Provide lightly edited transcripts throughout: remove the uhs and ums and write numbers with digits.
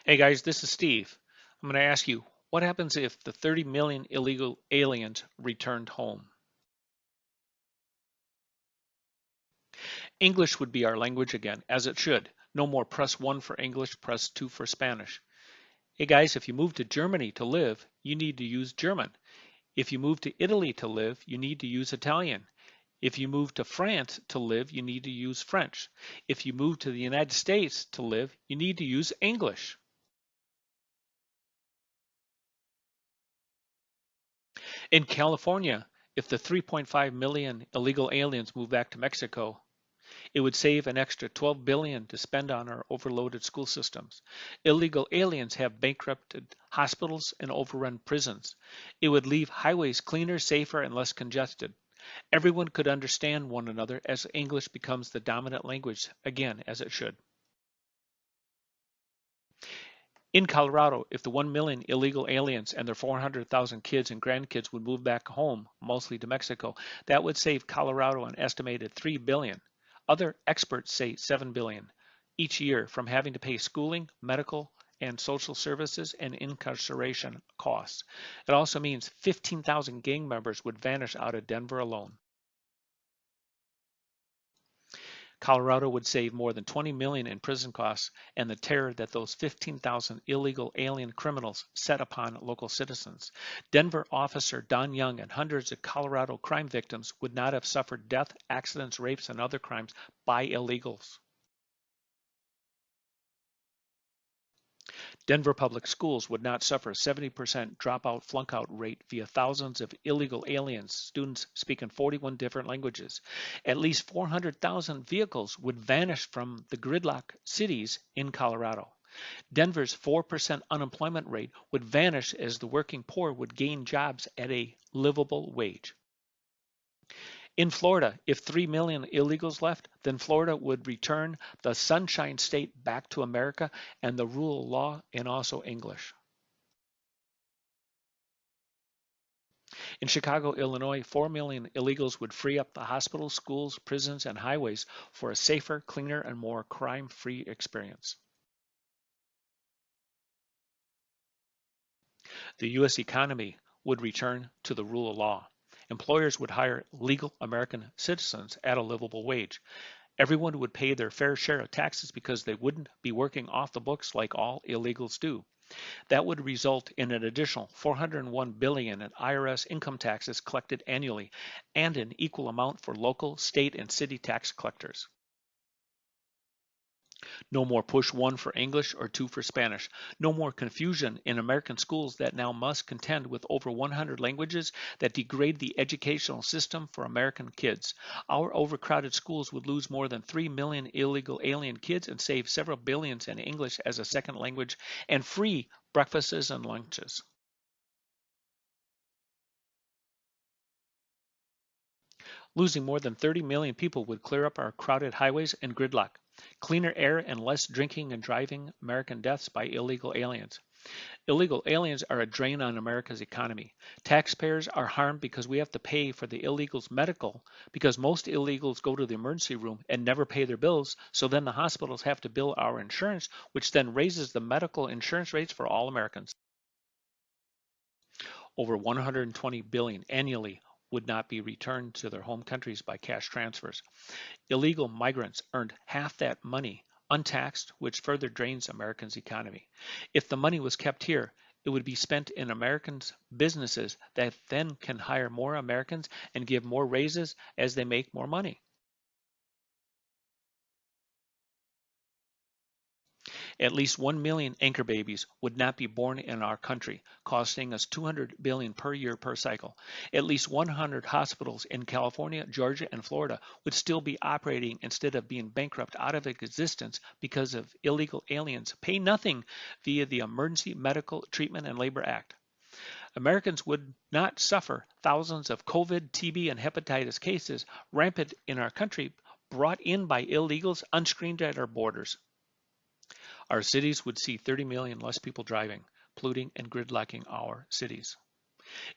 Hey guys, this is Steve. I'm going to ask you, what happens if the 30 million illegal aliens returned home? English would be our language again, as it should. No more press 1 for English, press 2 for Spanish. Hey guys, if you move to Germany to live, you need to use German. If you move to Italy to live, you need to use Italian. If you move to France to live, you need to use French. If you move to the United States to live, you need to use English. In California, if the 3.5 million illegal aliens move back to Mexico, it would save an extra 12 billion to spend on our overloaded school systems. Illegal aliens have bankrupted hospitals and overrun prisons. It would leave highways cleaner, safer, and less congested. Everyone could understand one another as English becomes the dominant language again, as it should. In Colorado, if the 1 million illegal aliens and their 400,000 kids and grandkids would move back home, mostly to Mexico, that would save Colorado an estimated 3 billion. Other experts say 7 billion each year from having to pay schooling, medical, and social services and incarceration costs. It also means 15,000 gang members would vanish out of Denver alone. Colorado would save more than 20 million in prison costs and the terror that those 15,000 illegal alien criminals set upon local citizens. Denver officer Don Young and hundreds of Colorado crime victims would not have suffered death, accidents, rapes, and other crimes by illegals. Denver public schools would not suffer a 70% dropout flunkout rate via thousands of illegal aliens, students speaking 41 different languages. At least 400,000 vehicles would vanish from the gridlock cities in Colorado. Denver's 4% unemployment rate would vanish as the working poor would gain jobs at a livable wage. In Florida, if 3 million illegals left, then Florida would return the Sunshine State back to America and the rule of law and also English. In Chicago, Illinois, 4 million illegals would free up the hospitals, schools, prisons, and highways for a safer, cleaner, and more crime-free experience. The U.S. economy would return to the rule of law. Employers would hire legal American citizens at a livable wage. Everyone would pay their fair share of taxes because they wouldn't be working off the books like all illegals do. That would result in an additional 401 billion in IRS income taxes collected annually and an equal amount for local, state, and city tax collectors. No more push 1 for English or 2 for Spanish. No more confusion in American schools that now must contend with over 100 languages that degrade the educational system for American kids. Our overcrowded schools would lose more than 3 million illegal alien kids and save several billions in English as a second language and free breakfasts and lunches. Losing more than 30 million people would clear up our crowded highways and gridlock. Cleaner air and less drinking and driving, American deaths by illegal aliens. Illegal aliens are a drain on America's economy. Taxpayers are harmed because we have to pay for the illegals' medical because most illegals go to the emergency room and never pay their bills, so then the hospitals have to bill our insurance, which then raises the medical insurance rates for all Americans. Over 120 billion annually would not be returned to their home countries by cash transfers. Illegal migrants earned half that money untaxed, which further drains Americans' economy. If the money was kept here, it would be spent in Americans' businesses that then can hire more Americans and give more raises as they make more money. At least 1 million anchor babies would not be born in our country, costing us 200 billion per year per cycle. At least 100 hospitals in California, Georgia, and Florida would still be operating instead of being bankrupt out of existence because of illegal aliens pay nothing via the Emergency Medical Treatment and Labor Act. Americans would not suffer thousands of COVID, TB, and hepatitis cases rampant in our country brought in by illegals unscreened at our borders. Our cities would see 30 million less people driving, polluting, and gridlocking our cities.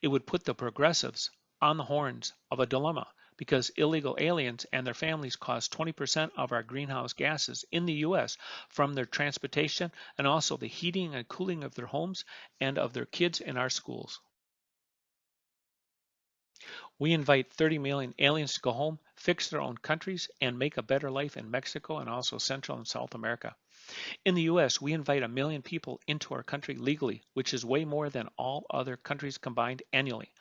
It would put the progressives on the horns of a dilemma because illegal aliens and their families cause 20% of our greenhouse gases in the US from their transportation and also the heating and cooling of their homes and of their kids in our schools. We invite 30 million aliens to go home, fix their own countries, and make a better life in Mexico and also Central and South America. In the US, we invite 1 million people into our country legally, which is way more than all other countries combined annually.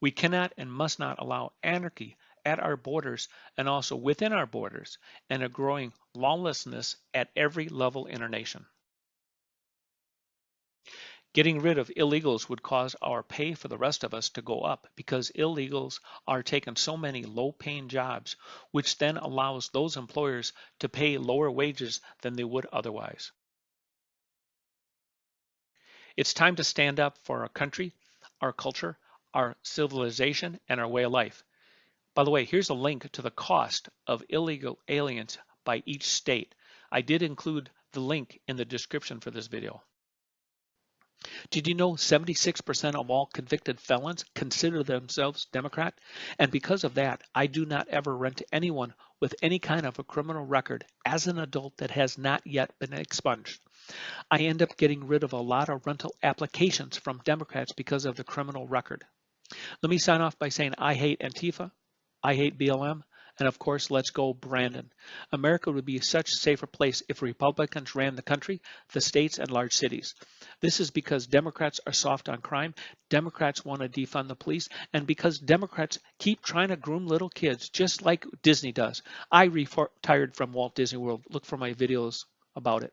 We cannot and must not allow anarchy at our borders and also within our borders and a growing lawlessness at every level in our nation. Getting rid of illegals would cause our pay for the rest of us to go up because illegals are taking so many low-paying jobs, which then allows those employers to pay lower wages than they would otherwise. It's time to stand up for our country, our culture, our civilization, and our way of life. By the way, here's a link to the cost of illegal aliens by each state. I did include the link in the description for this video. Did you know 76% of all convicted felons consider themselves Democrat? And because of that, I do not ever rent to anyone with any kind of a criminal record as an adult that has not yet been expunged. I end up getting rid of a lot of rental applications from Democrats because of the criminal record. Let me sign off by saying I hate Antifa, I hate BLM, and of course, let's go Brandon. America would be such a safer place if Republicans ran the country, the states, and large cities. This is because Democrats are soft on crime, Democrats want to defund the police, and because Democrats keep trying to groom little kids just like Disney does. I retired from Walt Disney World. Look for my videos about it.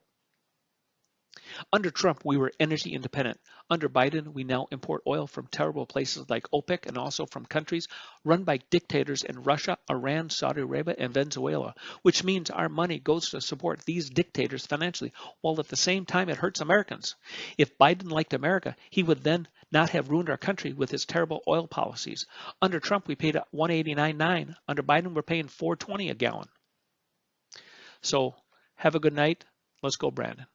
Under Trump, we were energy independent. Under Biden, we now import oil from terrible places like OPEC and also from countries run by dictators in Russia, Iran, Saudi Arabia, and Venezuela, which means our money goes to support these dictators financially, while at the same time it hurts Americans. If Biden liked America, he would then not have ruined our country with his terrible oil policies. Under Trump, we paid $189.9. Under Biden, we're paying $4.20 a gallon. So have a good night. Let's go, Brandon.